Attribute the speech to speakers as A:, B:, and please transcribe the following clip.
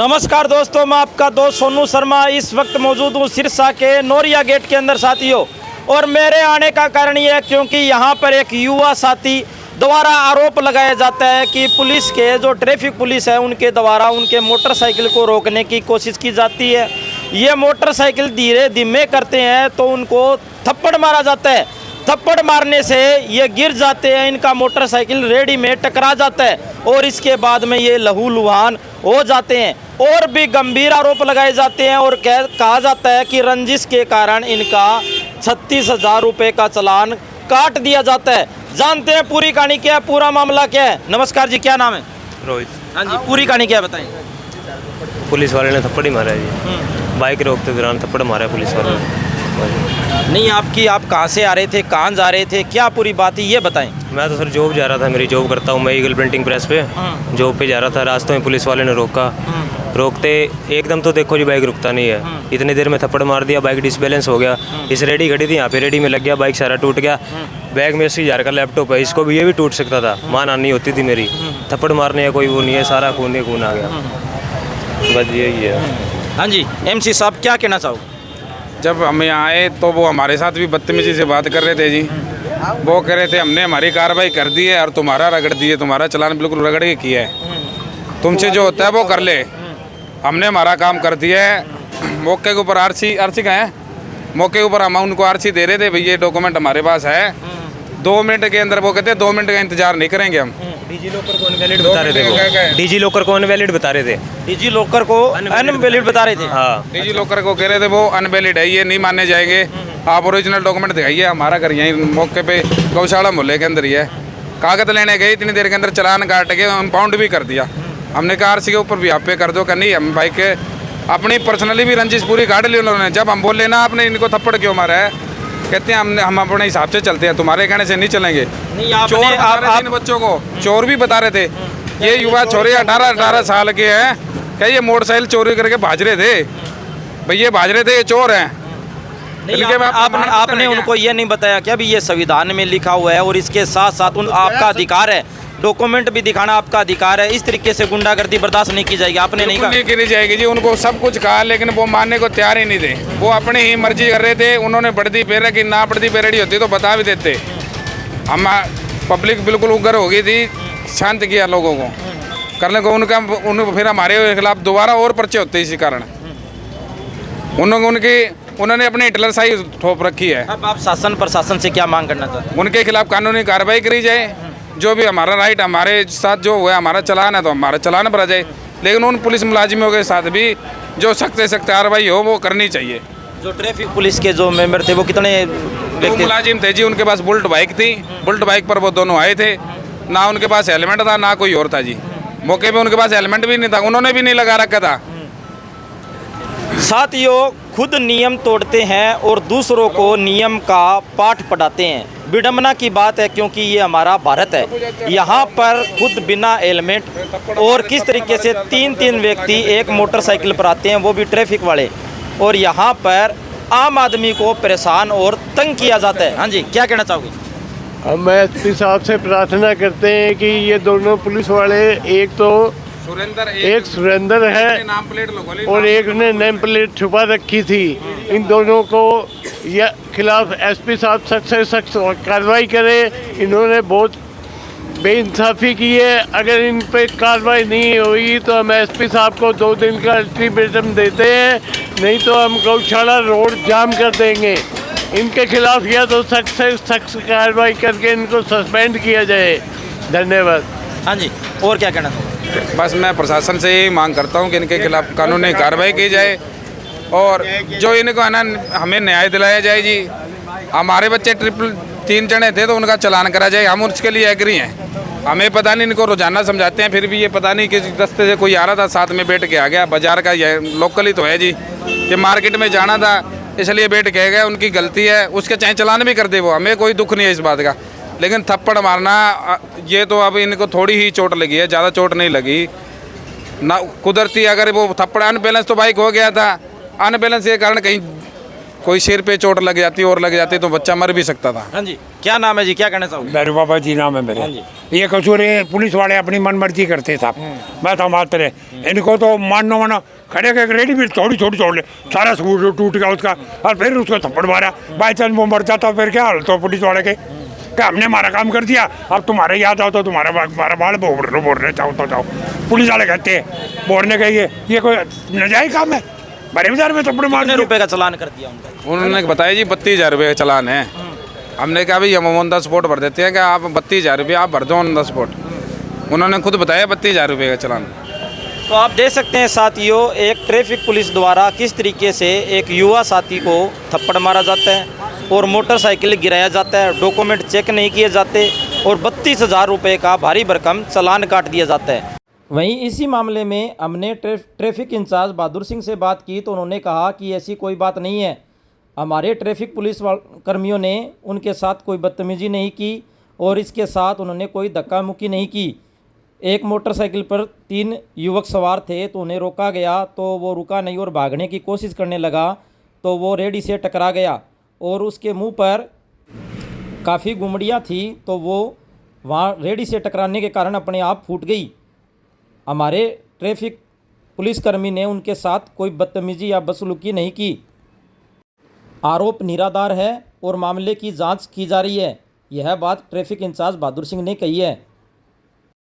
A: नमस्कार दोस्तों, मैं आपका दोस्त सोनू शर्मा इस वक्त मौजूद हूँ सिरसा के नोरिया गेट के अंदर साथियों। और मेरे आने का कारण ये है क्योंकि यहाँ पर एक युवा साथी द्वारा आरोप लगाया जाता है कि पुलिस के जो ट्रैफिक पुलिस है उनके द्वारा उनके मोटरसाइकिल को रोकने की कोशिश की जाती है। ये मोटरसाइकिल धीरे धीमे करते हैं तो उनको थप्पड़ मारा जाता है। थप्पड़ मारने से ये गिर जाते हैं, इनका मोटरसाइकिल रेडी में टकरा जाता है और इसके बाद में ये लहूलुहान हो जाते हैं। और भी गंभीर आरोप लगाए जाते हैं और कहा जाता है कि रंजिश के कारण इनका 36,000 रुपये का चालान काट दिया जाता है। जानते हैं पूरी कहानी क्या है, पूरा मामला क्या है। नमस्कार जी, क्या नाम है?
B: रोहित।
A: हाँ जी, पूरी कहानी क्या है बताएं।
B: पुलिस वाले ने थप्पड़ ही मारा है जी। बाइक रोकते दौरान थप्पड़ मारा है पुलिस वाले ने।
A: नहीं, आप कहाँ से आ रहे थे, कहाँ जा रहे थे, क्या पूरी बात है ये बताएं।
B: मैं तो सर जॉब जा रहा था, मेरी जॉब करता हूँ मैं ईगल प्रिंटिंग प्रेस पे। जॉब पे जा रहा था, रास्ते में पुलिस वाले ने रोका। रोकते एकदम तो देखो जी बाइक रुकता नहीं है, इतनी देर में थप्पड़ मार दिया, बाइक डिसबैलेंस हो गया। इस रेडी खड़ी थी यहाँ पे, रेडी में लग गया, बाइक सारा टूट गया। बैग में 80,000 का लैपटॉप है, इसको भी ये भी टूट सकता था, मां नानी होती थी मेरी। थप्पड़ मारने का कोई वो नहीं है, सारा खून ही खून आ गया, बस यही है।
A: हाँ जी, MC साहब क्या कहना चाहोगे?
C: जब हम यहाँ आए तो वो हमारे साथ भी बदतमीजी से बात कर रहे थे जी। वो कह रहे थे हमने हमारी कार्रवाई कर दी है और तुम्हारा रगड़ दिए, तुम्हारा चालान बिल्कुल रगड़ के किया है, तुमसे जो होता है वो कर ले, हमने हमारा काम कर दिया है। मौके के ऊपर आरसी का है, मौके के ऊपर हम उनको आरसी दे रहे थे, भाई ये डॉक्यूमेंट हमारे पास है। 2 मिनट के अंदर वो कहते हैं 2 मिनट का इंतजार नहीं करेंगे हम।
B: डिजी लॉकर को अनवैलिड बता रहे थे वो। डिजी लॉकर को अनवैलिड बता रहे थे।
A: डिजी लॉकर को अनवैलिड बता रहे थे।
B: हाँ,
C: डिजी लॉकर को कह रहे थे वो अनवैलिड है, ये नहीं माने जाएंगे, आप ओरिजिनल डॉक्यूमेंट दिखाइए। हमारा घर यहीं मौके पे गौशाला मोहल्ले के अंदर ही है। कागज लेने गए, इतनी देर के अंदर चालान काट के इम्पाउंड भी कर दिया। हमने कहा आरसी के ऊपर भी आप पे कर दो, नहीं हम बाइक के अपनी पर्सनली भी रंजिश पूरी काट ली उन्होंने। जब हम बोले ना आपने इनको थप्पड़ क्यों मारा है, कहते हैं हम अपने हिसाब से चलते हैं, तुम्हारे कहने से नहीं चलेंगे। चोर आप बच्चों को चोर भी बता रहे थे। ये युवा छोरे 18 साल के हैं, क्या ये मोटरसाइकिल चोरी करके भाज रहे थे, भैया भाज रहे थे, ये चोर हैं।
A: आपने उनको ये नहीं बताया क्या भी ये संविधान में लिखा हुआ है और इसके साथ साथ आपका अधिकार है, डॉक्यूमेंट भी दिखाना आपका अधिकार है, इस तरीके से गुंडागर्दी बर्दाश्त नहीं की जाएगी। आपने नहीं कहा?
C: नहीं की जाएगी जी, उनको सब कुछ कहा लेकिन वो मानने को तैयार ही नहीं थे। वो अपनी ही मर्जी कर रहे थे। उन्होंने वर्दी पहन रखी, ना वर्दी पहन होती तो बता भी देते। हम पब्लिक बिल्कुल उग्र हो गई थी, शांत किया लोगों को करने को उनको फिर हमारे खिलाफ दोबारा और पर्चे होते इसी कारण। उन्होंने अपनी हिटलर शाही ठोप रखी है।
A: अब आप शासन प्रशासन से क्या मांग करना चाहते हैं?
C: उनके खिलाफ कानूनी कार्रवाई करी जाए, जो भी हमारा राइट, हमारे साथ जो हुआ, हमारा चालान है तो हमारा चालान भरा जाए, लेकिन उन पुलिस मुलाजिमों के साथ भी जो सख्त से सख्त कार्रवाई हो वो करनी चाहिए।
A: जो ट्रैफिक पुलिस के जो मेंबर थे वो कितने व्यक्ति
C: मुलाजिम थे जी? उनके पास बुलेट बाइक थी, बुलेट बाइक पर वो दोनों आए थे, ना उनके पास हेलमेट था ना कोई और था जी। मौके पे उनके पास हेलमेट भी नहीं था, उन्होंने भी नहीं लगा रखा था।
A: साथियों, खुद नियम तोड़ते हैं और दूसरों को नियम का पाठ पढ़ाते हैं। विडम्बना की बात है क्योंकि ये हमारा भारत है। यहाँ पर खुद बिना हेलमेट और किस तरीके से 3 व्यक्ति एक मोटरसाइकिल पर आते हैं, वो भी ट्रैफिक वाले, और यहाँ पर आम आदमी को परेशान और तंग किया जाता है। हाँ जी, क्या कहना चाहोगे?
D: हम SP साहब से प्रार्थना करते हैं कि ये दोनों पुलिस वाले, एक तो एक सुरेंद्र है
C: नाम प्लेट
D: और एक ने नेम प्लेट छुपा रखी थी, इन दोनों को ये खिलाफ SP साहब सख्त से सख्त कार्रवाई करें। इन्होंने बहुत बेइंसाफ़ी की है। अगर इन पे कार्रवाई नहीं हुई तो हम SP साहब को 2 दिन का अल्टीमेटम देते हैं, नहीं तो हम गौशाला रोड जाम कर देंगे। इनके खिलाफ या तो सख्त से सख्त कार्रवाई करके इनको सस्पेंड किया जाए। धन्यवाद।
A: हाँ जी, और क्या कहना चाहोगे?
C: बस मैं प्रशासन से यही मांग करता हूँ कि इनके खिलाफ कानूनी कार्रवाई की जाए और जो इनको है ना हमें न्याय दिलाया जाए जी। हमारे बच्चे 3 जने थे तो उनका चालान करा जाए, हम उसके लिए एग्री हैं। हमें पता नहीं, इनको रोजाना समझाते हैं फिर भी ये पता नहीं किस रास्ते से कोई आ रहा था, साथ में बैठ के आ गया। बाजार का ये लोकल ही तो है जी, ये मार्केट में जाना था इसलिए बैठ के गए, उनकी गलती है, उसके चाहे चालान भी कर दे वो, हमें कोई दुख नहीं है इस बात का। लेकिन थप्पड़ मारना ये तो अब इनको थोड़ी ही चोट लगी है, ज़्यादा चोट नहीं लगी ना। कुदरती अगर वो थप्पड़ अनबैलेंस तो बाइक हो गया था, अनबैलेंस के कारण कहीं कोई सिर पे चोट लग जाती और लग जाती तो बच्चा मर भी सकता था।
A: हाँ जी, क्या नाम है जी, क्या कहना चाहोगे?
E: बैरू बाबा जी नाम है मेरे।
A: हाँ जी।
E: ये कसूर है, पुलिस वाले अपनी मन मर्जी करते साहब। मैं तो मानते रहे इनको तो मानो खड़े के रेडी भी थोड़ी छोटी छोड़ ले, सारा सूट टूट गया उसका और फिर उसको थप्पड़ मारा। बाई चांस वो मर जाता फिर क्या हाल तो पुलिस वाले के क्या हमने हमारा काम कर दिया, अब तुम्हारे याद आओ तो तुम्हारा बाल बोलने चाहो तो जाओ। पुलिस वाले कहते हैं बोलने का ये कोई नजायज काम है? बड़े बाजार में थप्पड़ मार
A: कितने रुपए का चालान कर दिया उनका?
C: उन्होंने बताया जी 32,000 रुपये का चालान है। हमने कहा भाई हम ऑन द स्पॉट भर देते हैं कि आप 32,000 रुपये आप भर दो ऑन द स्पॉट। उन्होंने खुद बताया 32,000 रुपये का चालान।
A: तो आप देख सकते हैं साथियों, एक ट्रैफिक पुलिस द्वारा किस तरीके से एक युवा साथी को थप्पड़ मारा जाता है और मोटरसाइकिल गिराया जाता है, डॉक्यूमेंट चेक नहीं किए जाते और 32,000 रुपये का भारी भरकम चालान काट दिया जाता है। वहीं इसी मामले में हमने ट्रैफिक इंचार्ज बहादुर सिंह से बात की तो उन्होंने कहा कि ऐसी कोई बात नहीं है, हमारे ट्रैफिक पुलिस कर्मियों ने उनके साथ कोई बदतमीजी नहीं की और इसके साथ उन्होंने कोई धक्का मुक्की नहीं की। एक मोटरसाइकिल पर 3 युवक सवार थे तो उन्हें रोका गया तो वो रुका नहीं और भागने की कोशिश करने लगा तो वो रेडी से टकरा गया और उसके मुंह पर काफ़ी गुमड़ियाँ थी तो वो वहाँ रेडी से टकराने के कारण अपने आप फूट गई। हमारे ट्रैफिक पुलिसकर्मी ने उनके साथ कोई बदतमीजी या बदसलूकी नहीं की। आरोप निराधार है और मामले की जांच की जा रही है। यह बात ट्रैफिक इंचार्ज बहादुर सिंह ने कही है।